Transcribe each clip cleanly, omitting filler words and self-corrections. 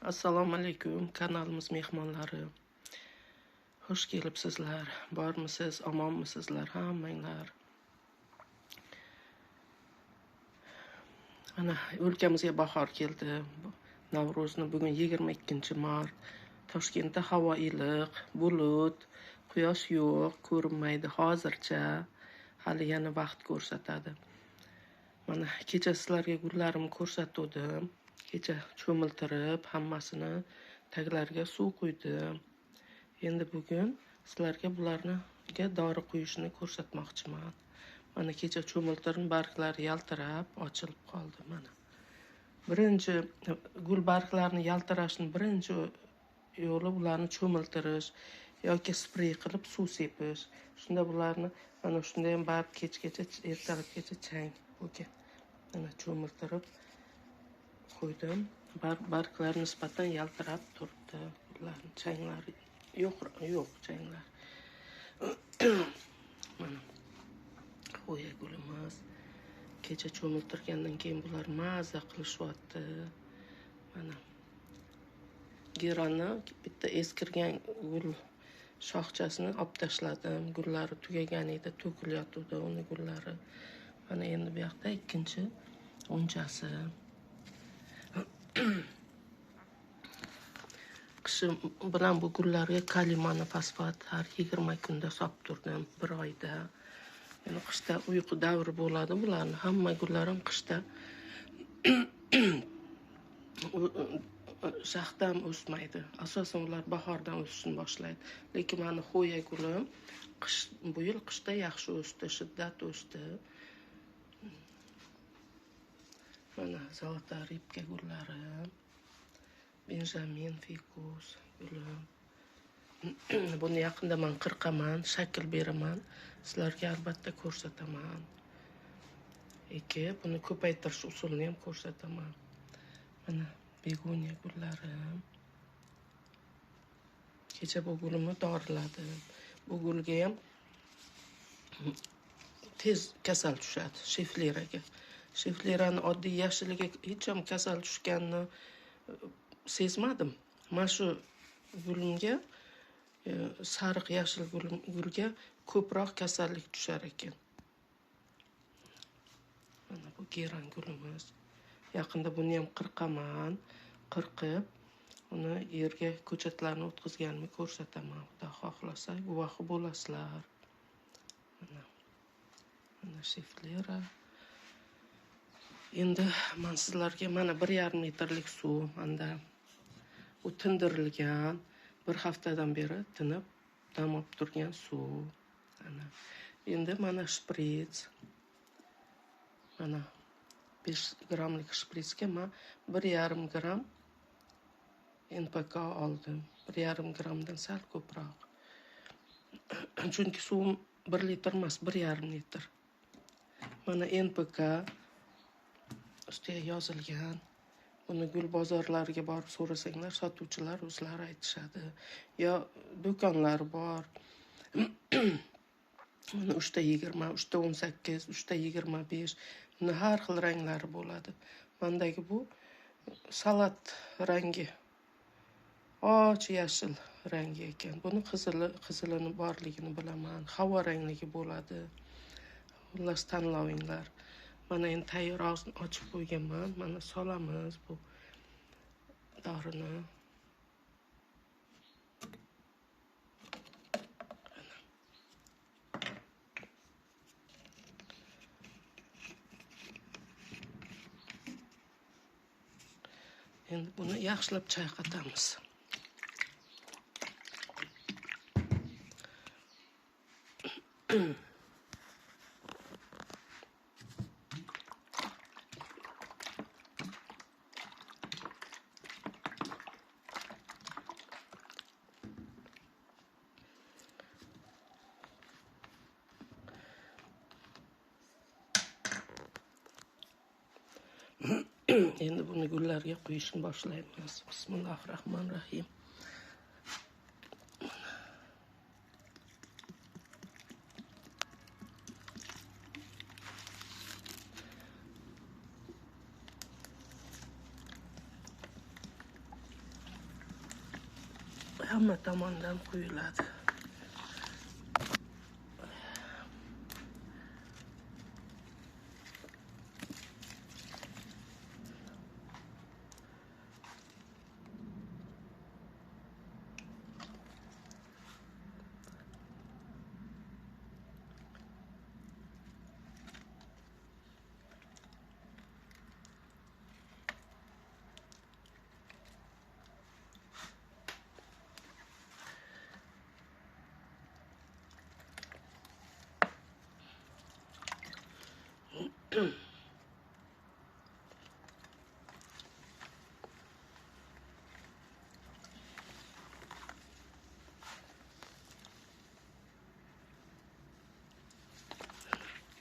Assalomu alaykum kanalimiz mehmonlari. Xush kelibsizlar. Bormisiz, omonmisizlar hammanglar? Ana o'lkamizga bahor keldi. Navro'zni bugun 22-mart. Toshkentda havo iliq, bulut, quyosh yo'q, ko'rinmaydi hozircha. Hali yana vaqt ko'rsatadi. Mana kecha sizlarga gullarimni ko'rsatdim. Kecha cho'miltirib, hammasini taglariga suv quydim. Endi bugun sizlarga bularga dori quyishni ko'rsatmoqchiman. Mana kecha cho'miltirib, barglari yaltirab, ochilib qoldi mana. Birinchi gul barglarini yaltirashning birinchi yo'li ularni cho'miltirish yoki sprey qilib suv sepish. Shunda bularni mana shunda ham barg kechgacha, ertalabgacha chang bo'lgan. Mana cho'miltirib qo'ydim. Barglar nisbatan yaltirab turibdi. Ularning changlari yo'q changlar. Mana qo'ya gulimiz. Kecha cho'miltirgandan keyin bular maza qilishyapti. Mana gerani bitta eskirgan gul shoxchasini olib tashladim. Gullari tugagan edi, to'kilyotdi uni gullari. Mana endi bu yoqda ikkinchi unchasi. Qishim bilan bu gullarga kalimani fosfat har 20 kunda solib turdim, 1 oyda. Yani qishda uyqu davri bo'ladi bularni. Hamma gullar ham qishda shaxdan o'smaydi. Asosan ular bahordan o'sishni boshlaydi. Lekin meni xo'ya gulim bu yil qishda yaxshi o'sdi, shiddat o'sdi. Mana zolota ribka gullari, Benjamin fikus gulim. Buni yaqinda men qirqaman, shakl beraman. Sizlarga albatta ko'rsataman. Buni ko'paytirish usulini ham ko'rsataman. Mana begoniya gullari. Kecha bu gulimni doriladim. Bu gulga ham tez kasal tushadi, shifleraga. Shiflerani oddiy yashiliga hech ham kasal tushganini sezmadim. Mana shu gulimga sariq yashil gulga ko'proq kasallik tushar ekan. Mana bu geran gulimiz. Yaqinda buni ham qirqaman. Qirqib, uni yerga ko'chatlarni o'tkazganimni ko'rsataman. Xudo xohlasa, guvohi bo'lasizlar. Mana shiflera. Endi men sizlarga mana 1,5 litrlik suv, manda u tindirilgan, 1 haftadan beri tinib dam olib turgan suv. Endi mana shprits. Mana 5 gramlik shpritsga men 1,5 gram NPK oldim. 1,5 gramdan sal ko'proq. Chunki suv 1 litr emas, 1,5 litr. Mana NPK ustiga yozilgan. Buni gul bozorlariga borib so'rasanglar, sotuvchilar o'zlari aytishadi. Yo do'konlar bor. Mana 3,20, 3,18, 3,25. Buni har xil ranglari bo'ladi. Mendagi bu salat rangi. Och yashil rangi ekan. Buni qizilini borligini bilaman. Havo rangligi bo'ladi. Xullas tanlovinglar. Mana endi tayyor og'zini ochib qo'yganman. Mana solamiz bu dorini. Endi buni yaxshilab chayqatamiz. Endi buni gullarga quyishni boshlaymiz. Bismillahirrohmanirrohim. hamma tomondan quyiladi.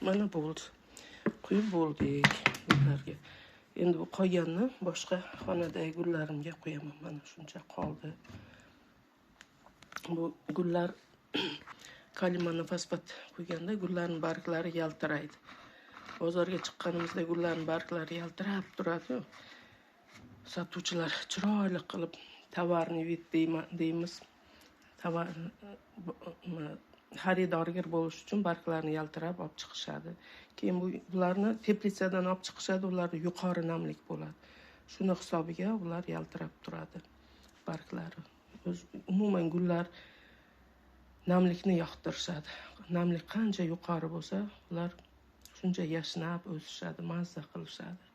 Mana bo'ldi. Quyib bo'ldik gullarga. Endi bu qolganni boshqa xonadagi gullarimga qo'yaman. Mana shuncha qoldi. Bu gullar kalimani fosfat qo'yganda gullarning barglari yaltiraydi. Bozorga chiqqanimizda gullarning barglari yaltirab turadi. Sotuvchilar chiroyli qilib tovarni vid deymiz. Tovar xaridorgir bo'lish uchun barglarni yaltirab olib chiqishadi. Keyin bularni teplitsadan olib chiqishadi, ularda yuqori namlik bo'ladi. Shuni hisobiga ular yaltirab turadi barglari. Umuman gullar namlikni yoqtirishadi. Namlik qancha yuqori bo'lsa, ular shuncha yashnab o'sishadi, mazza qilishadi.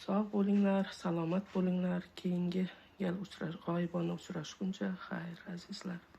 Sog' bo'linglar, salomat bo'linglar. Keyingi gal g'oyibona uchrashguncha xayr azizlar.